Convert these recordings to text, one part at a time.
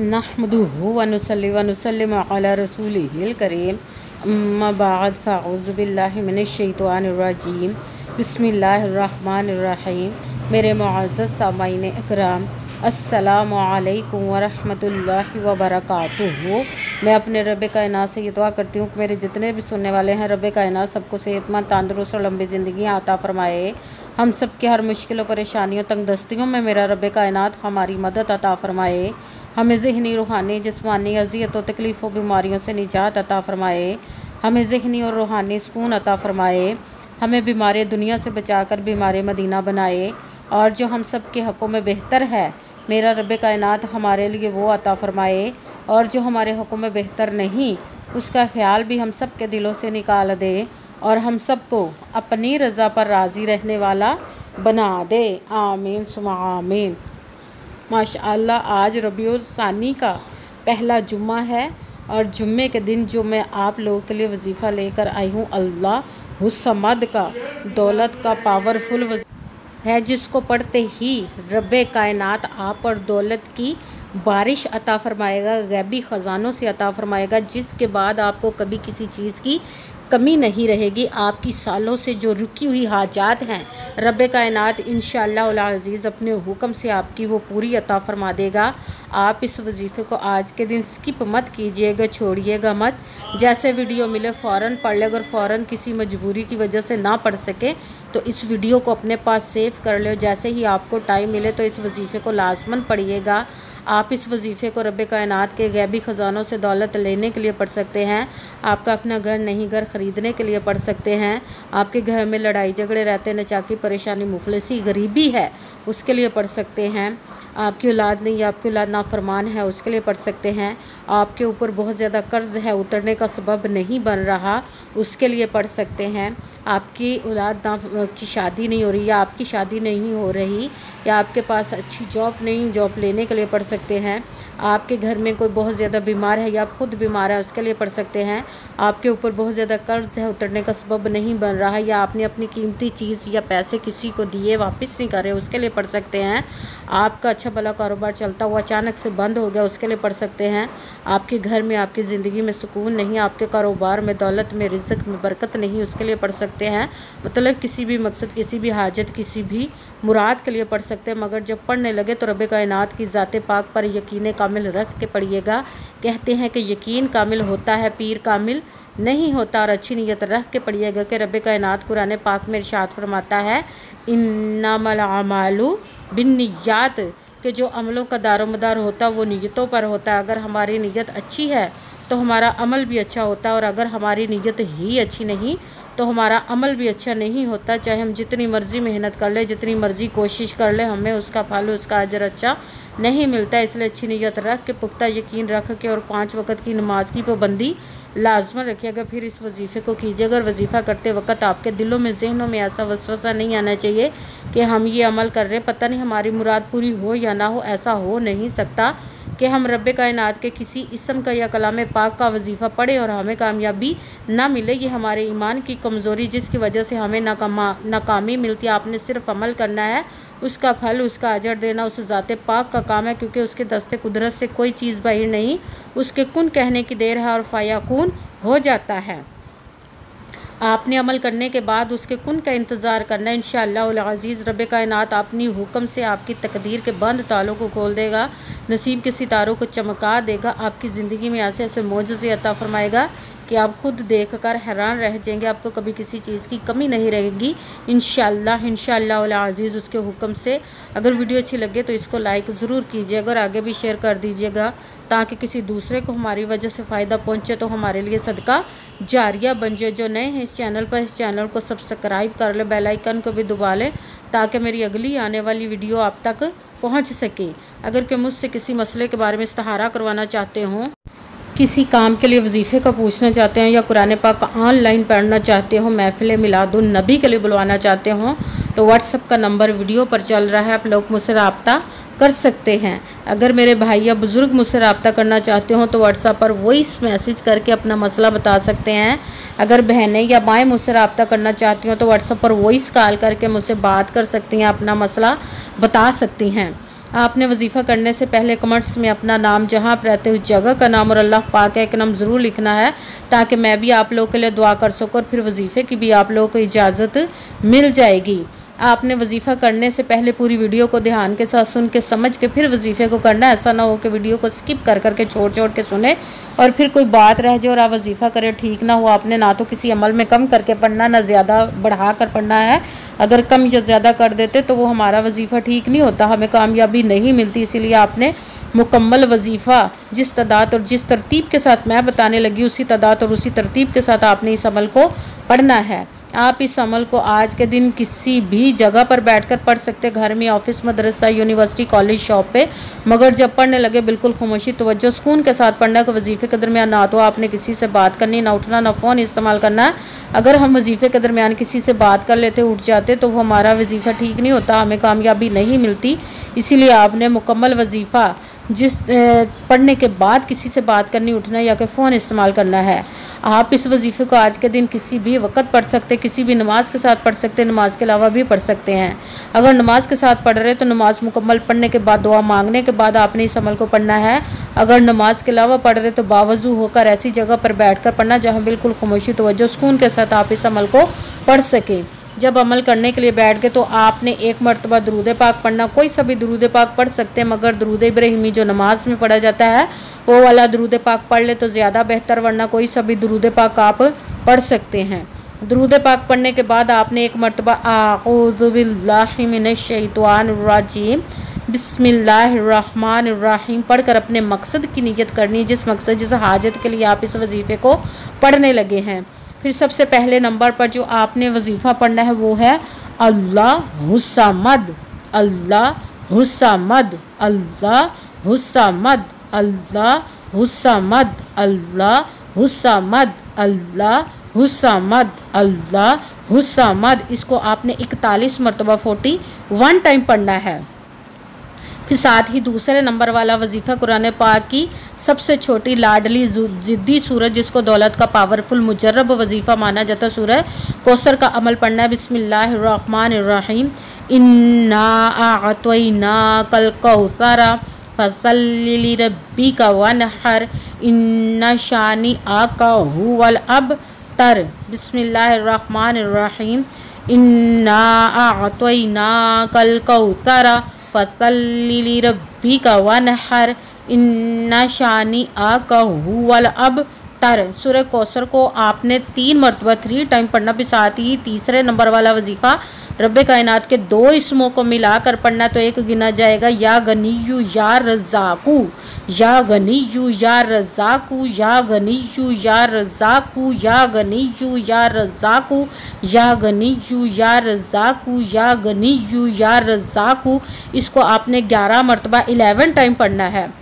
नहमदुहु व नुसल्ली व नुसल्लिमु अला रसूलिहिल करीम अम्मा बाद फ़अऊज़ु बिल्लाहि मिनश शैतानिर रजीम बिस्मिल्लाहिर रहमानिर रहीम। मेरे मुअज़्ज़ज़ सामाईन इकराम, अस्सलामु अलैकुम व रहमतुल्लाहि व बरकातुहू। मैं अपने रब कायनात से ये दुआ करती हूँ कि मेरे जितने भी सुनने वाले हैं, रब कायनात सबको सेहतमंद, तंदुरुस्त और लंबी ज़िंदगी अता फ़रमाए। हम सब की हर मुश्किलों, परेशानियों, तंगदस्तियों में मेरा रब कायनात हमारी मदद अता फ़रमाए। हमें ज़हनी, रूहानी, जिस्मानी अज़ियतों, तकलीफ़ों, बीमारियों से निजात अता फ़रमाए। हमें ज़हनी और रूहानी सुकून अता फ़रमाए। हमें बीमारी दुनिया से बचाकर बीमारी मदीना बनाए। और जो हम सब के हक़ों में बेहतर है, मेरा रब कायनात हमारे लिए वो अता फ़रमाए। और जो हमारे हक़ों में बेहतर नहीं, उसका ख्याल भी हम सब के दिलों से निकाल दे और हम सब को अपनी रज़ा पर राज़ी रहने वाला बना दे। आमीन सुम्मा आमीन। माशाअल्लाह, आज रबीउल सानी का पहला जुम्मा है और जुम्मे के दिन जो मैं आप लोगों के लिए वजीफ़ा लेकर आई हूँ, अल्लाह हुस्समद का, दौलत का पावरफुल वजीफ़ा है, जिसको पढ़ते ही रब्बे कायनात आप पर दौलत की बारिश अता फ़रमाएगा, गैबी ख़ज़ानों से अता फ़रमाएगा, जिसके बाद आपको कभी किसी चीज़ की कमी नहीं रहेगी। आपकी सालों से जो रुकी हुई हाजात हैं, रब कायनात इंशाअल्लाह अज़ीज़ अपने हुक्म से आपकी वो पूरी अता फ़रमा देगा। आप इस वजीफ़े को आज के दिन स्किप मत कीजिएगा, छोड़िएगा मत। जैसे वीडियो मिले फ़ौरन पढ़ ले। अगर फ़ौरन किसी मजबूरी की वजह से ना पढ़ सके तो इस वीडियो को अपने पास सेव कर लो। जैसे ही आपको टाइम मिले तो इस वजीफ़े को लाज़मन पढ़िएगा। आप इस वजीफ़े को रब कायनात के गैबी ख़ज़ानों से दौलत लेने के लिए पढ़ सकते हैं। आपका अपना घर नहीं, घर ख़रीदने के लिए पढ़ सकते हैं। आपके घर में लड़ाई झगड़े रहते, नचाकी, परेशानी, मुफलिसी, गरीबी है, उसके लिए पढ़ सकते हैं। आपकी औलाद नहीं, आपकी औलाद नाफरमान है, उसके लिए पढ़ सकते हैं। आपके ऊपर बहुत ज़्यादा कर्ज़ है, उतरने का सबब नहीं बन रहा, उसके लिए पढ़ सकते हैं। आपकी औलाद की शादी नहीं हो रही, या आपकी शादी नहीं हो रही, या आपके पास अच्छी जॉब नहीं, जॉब लेने के लिए पढ़ सकते हैं। आपके घर में कोई बहुत ज़्यादा बीमार है या आप खुद बीमार है, उसके लिए पढ़ सकते हैं। आपके ऊपर बहुत ज़्यादा कर्ज़ है, उतरने का सबब नहीं बन रहा, या आपने अपनी कीमती चीज़ या पैसे किसी को दिए वापस नहीं कर रहे, उसके लिए पढ़ सकते हैं। आपका अच्छा भला कारोबार चलता हुआ अचानक से बंद हो गया, उसके लिए पढ़ सकते हैं। आपके घर में, आपकी ज़िंदगी में सुकून नहीं, आपके कारोबार में, दौलत में, रिज़्क़ में बरकत नहीं, उसके लिए पढ़ सकते हैं। मतलब किसी भी मकसद, किसी भी हाजत, किसी भी मुराद के लिए पढ़ सकते हैं। मगर जब पढ़ने लगे तो रब कायनात की ज़ात पाक पर यकीन कामिल रख के पढ़िएगा। कहते हैं कि यकीन कामिल होता है, पीर कामिल नहीं होता। और अच्छी नीयत रख के पढ़िएगा कि रब कायनात कुरान पाक में इरशाद फरमाता है, इन्नमल अमालु बिन्नियात, कि जो अमलों का दारोमदार होता है वो नीयतों पर होता है। अगर हमारी नीयत अच्छी है तो हमारा अमल भी अच्छा होता है, और अगर हमारी नीयत ही अच्छी नहीं तो हमारा अमल भी अच्छा नहीं होता। चाहे हम जितनी मर्ज़ी मेहनत कर ले, जितनी मर्ज़ी कोशिश कर ले, हमें उसका फल, उसका अजर अच्छा नहीं मिलता। इसलिए अच्छी नीयत रख के, पुख्ता यकीन रख के, और 5 वक़्त की नमाज की पाबंदी लाजमन रखिएगा। फिर इस वजीफ़े को कीजिएगा। और वजीफ़ा करते वक्त आपके दिलों में, जहनों में ऐसा वसवसा नहीं आना चाहिए कि हम ये अमल कर रहे हैं, पता नहीं हमारी मुराद पूरी हो या ना हो। ऐसा हो नहीं सकता कि हम रब कायनात के किसी इसम का या कलाम पाक का वजीफ़ा पढ़े और हमें कामयाबी ना मिले। ये हमारे ईमान की कमज़ोरी, जिसकी वजह से हमें नाकामी मिलती है। आपने सिर्फ अमल करना है, उसका फल, उसका अजर देना उस ज़ात पाक का काम है, क्योंकि उसके दस्ते कुदरत से कोई चीज़ बाहर नहीं। उसके कुन कहने की देर है और फ़याकुन हो जाता है। आपने अमल करने के बाद उसके कुन का इंतज़ार करना है। इंशाअल्लाह अज़ीज़ रब कायनात अपनी हुक्म से आपकी तकदीर के बंद तालों को खोल देगा, नसीब के सितारों को चमका देगा। आपकी ज़िंदगी में ऐसे ऐसे मोजज़े अता फ़रमाएगा कि आप खुद देखकर हैरान रह जाएंगे। आपको कभी किसी चीज़ की कमी नहीं रहेगी इंशाअल्लाह अज़ीज़ उसके हुक्म से। अगर वीडियो अच्छी लगे तो इसको लाइक ज़रूर कीजिएगा और आगे भी शेयर कर दीजिएगा, ताकि किसी दूसरे को हमारी वजह से फ़ायदा पहुँचे, तो हमारे लिए सदका जारिया बन जाए। जो नए हैं इस चैनल पर, इस चैनल को सब्सक्राइब कर ले, बेल आइकन को भी दबा लें, ताकि मेरी अगली आने वाली वीडियो आप तक पहुँच सके। अगर कि मुझसे किसी मसले के बारे में इस्तिहारा करवाना चाहते हों, किसी काम के लिए वजीफ़े का पूछना चाहते हैं, या कुरान पाक ऑनलाइन पढ़ना चाहते हो, महफ़िल मिलादुन नबी के लिए बुलवाना चाहते हो, तो व्हाट्सअप का नंबर वीडियो पर चल रहा है, आप लोग मुझसे रब्ता कर सकते हैं। अगर मेरे भाई या बुज़ुर्ग मुझसे रब्ता करना चाहते हो तो व्हाट्सएप पर वॉइस मैसेज करके अपना मसला बता सकते हैं। अगर बहनें या माएँ मुझसे रब्ता करना चाहती हो तो व्हाट्सएप पर वॉइस कॉल करके मुझसे बात कर सकती हैं, अपना मसला बता सकती हैं। आपने वजीफ़ा करने से पहले कमेंट्स में अपना नाम, जहाँ आप रहते हो उस जगह का नाम और अल्लाह पाक का एक नाम ज़रूर लिखना है, ताकि मैं भी आप लोगों के लिए दुआ कर सकूँ और फिर वजीफ़े की भी आप लोगों को इजाज़त मिल जाएगी। आपने वजीफ़ा करने से पहले पूरी वीडियो को ध्यान के साथ सुन के समझ के फिर वजीफ़े को करना। ऐसा ना हो कि वीडियो को स्किप कर करके छोड़ के सुने और फिर कोई बात रह जाए और आप वजीफ़ा करें, ठीक ना हो। आपने ना तो किसी अमल में कम करके पढ़ना, ना ज़्यादा बढ़ा कर पढ़ना है। अगर कम या ज़्यादा कर देते तो वो हमारा वजीफ़ा ठीक नहीं होता, हमें कामयाबी नहीं मिलती। इसीलिए आपने मुकम्मल वजीफ़ा जिस तादाद और जिस तरतीब के साथ मैं बताने लगी, उसी तादाद और उसी तरतीब के साथ आपने इस अमल को पढ़ना है। आप इस अमल को आज के दिन किसी भी जगह पर बैठकर पढ़ सकते, घर में, ऑफिस, मदरसा, यूनिवर्सिटी, कॉलेज, शॉप पे। मगर जब पढ़ने लगे बिल्कुल खामोशी, तवज्जो, सुकून के साथ पढ़ना कि वजीफ़े के दरमियान ना तो आपने किसी से बात करनी, ना उठना, ना फ़ोन इस्तेमाल करना है। अगर हम वजीफ़े के दरमियान किसी से बात कर लेते, उठ जाते, तो वो हमारा वजीफ़ा ठीक नहीं होता, हमें कामयाबी नहीं मिलती। इसीलिए आपने मुकम्मल वजीफ़ा जिस पढ़ने के बाद किसी से बात करनी, उठना या कि फ़ोन इस्तेमाल करना है। आप इस वजीफ़े को आज के दिन किसी भी वक्त पढ़ सकते, किसी भी नमाज के साथ पढ़ सकते, नमाज के अलावा भी पढ़ सकते हैं। अगर नमाज के साथ पढ़ रहे तो नमाज मुकम्मल पढ़ने के बाद, दुआ मांगने के बाद आपने इस अमल को पढ़ना है। अगर नमाज के अलावा पढ़ रहे तो बावजू होकर ऐसी जगह पर बैठ कर पढ़ना जहाँ बिल्कुल खामोशी, तवज्जो, सुकून के साथ आप इस अमल को पढ़ सकें। जब अमल करने के लिए बैठ गए तो आपने एक मरतबा दरूद पाक पढ़ना। कोई सा भी दरूद पाक पढ़ सकते हैं, मगर दरूद इब्राहिमी जो नमाज में पढ़ा जाता है वो वाला दरूद पाक पढ़ ले तो ज़्यादा बेहतर, वरना कोई सा भी दरूद पाक आप पढ़ सकते हैं। दरूद पाक पढ़ने के बाद आपने एक मरतबा आऊज़ु बिल्लाहि मिनश शैतानिर रजीम बिस्मिल्लाहिर्रहमानिर्रहीम पढ़कर अपने मकसद की नियत करनी, जिस मकसद, जिस हाजत के लिए आप इस वजीफ़े को पढ़ने लगे हैं। फिर सबसे पहले नंबर पर जो आपने वजीफ़ा पढ़ना है वो है अल्लाहुस्समद, अल्लाहुस्समद, अल्लाहुस्समद, अल्लाहुस्समद, अल्लाहुस्समद, अल्लाहुस्समद, अल्लाहुस्समद। इसको आपने 41 मरतबा 41 टाइम पढ़ना है। फिर साथ ही दूसरे नंबर वाला वजीफ़ा कुरान पाक की सबसे छोटी, लाडली, ज़िद्दी सूरत, जिसको दौलत का पावरफुल मुजर्रब वजीफ़ा माना जाता, सूरह कौसर का अमल पढ़ना है। बिस्मिल्लाहिर्रहमानिर्रहीम इन्ना अअतैनाकल कौसरा फसल्लि लिरब्बिका वनहर इन्ना शानिअका हुवल अबतर। बिस्मिल्लाहिर्रहमानिर्रहीम इन्ना अअतैनाकल कौसरा फसल्लि लिरब्बिका वनहर इन्ना शानिअका हुवल अबतर। सूरह कौसर को आपने 3 मरतबा 3 टाइम पढ़ना। भी साथ ही तीसरे नंबर वाला वजीफ़ा रब्बे कायनात के 2 इसमों को मिलाकर पढ़ना, तो एक गिना जाएगा या गनीयू या रज़ाकू, या गनीयू या रज़ाकू, या गनीयू या रज़ाकू, या गनीयू या रज़ाकू, या गनीयू या रज़ाकू, या गनीयू या रज़ाकू। इसको आपने 11 मरतबा 11 टाइम पढ़ना है।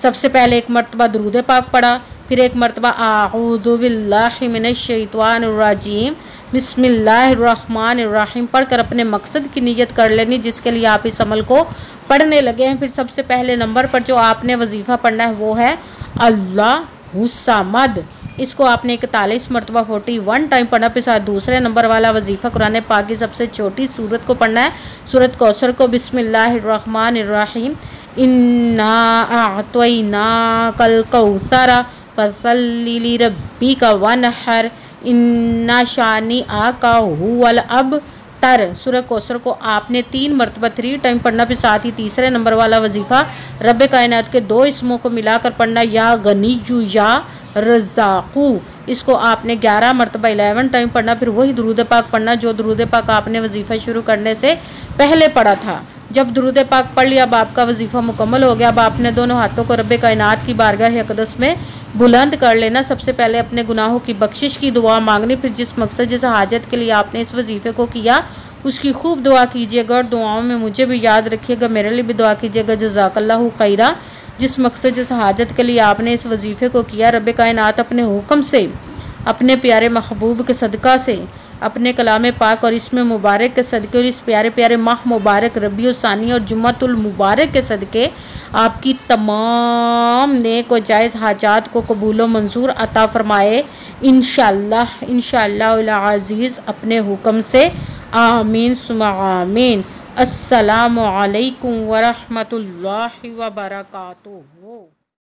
सबसे पहले एक मरतबा दरूद पाक पढ़ा, फिर एक मरतबा आऊज़ु बिल्लाहि मिनश शैतानिर रजीम बिस्मिल्लाहिर्रहमानिर्रहीम पढ़कर अपने मकसद की नियत कर लेनी, जिसके लिए आप इस अमल को पढ़ने लगे हैं। फिर सबसे पहले नंबर पर जो आपने वजीफ़ा पढ़ना है वो है अल्लाहुस्समद। इसको आपने 41 मरतबा 41 टाइम पढ़ना। फिर साथ दूसरे नंबर वाला वजीफ़ा कुरान पाक की सबसे छोटी सूरत को पढ़ना है, सूरत कौसर को। बिस्मिल्लाहिर्रहमानिर्रहीम इन्ना अअतैनाकल कौसरा फसल्लि लिरब्बिका वनहर इन्ना शानिअका हुवल अबतर। सूरह कौसर को आपने 3 मरतबा 3 टाइम पढ़ना। फिर साथ ही तीसरे नंबर वाला वजीफ़ा रब्बे कायनात के 2 इसमों को मिलाकर पढ़ना, या गनीयू या रज़ाकू। इसको आपने 11 मरतबा 11 टाइम पढ़ना। फिर वही दरूद पाक पढ़ना जो दरूद पाक आपने वजीफ़ा शुरू करने से पहले पढ़ा था। जब दरूद पाक पढ़ लिया, अब आपका वजीफ़ा मुकम्मल हो गया। अब आपने दोनों हाथों को रब्बे कायनात की बारगाह अक़दस में बुलंद कर लेना। सबसे पहले अपने गुनाहों की बख्शिश की दुआ मांगनी। फिर जिस मकसद, जिस हाजत के लिए आपने इस वजीफ़े को किया उसकी खूब दुआ कीजिएगा, और दुआओं में मुझे भी याद रखिएगा, मेरे लिए भी दुआ कीजिएगा। जज़ाकल्लाहु खैरा। जिस मकसद, जिस हाजत के लिए आपने इस वजीफ़े को किया, रब्बे कायनात अपने हुक्म से, अपने प्यारे महबूब के सदका से, अपने कलाम पाक और इसमें मुबारक के सदक़े और इस प्यारे प्यारे माह मुबारक रबीउल सानी और जुम्मतुल मुबारक के सदक़े आपकी तमाम नेक और जायज़ हाजात को कबूल व मंजूर अता फ़रमाए इंशाअल्लाह इंशाअल्लाह अज़ीज़ अपने हुक्म से। आमीन सुम्मा आमीन। अस्सलामु अलैकुम वरहमतुल्लाहि वबरकातुहू।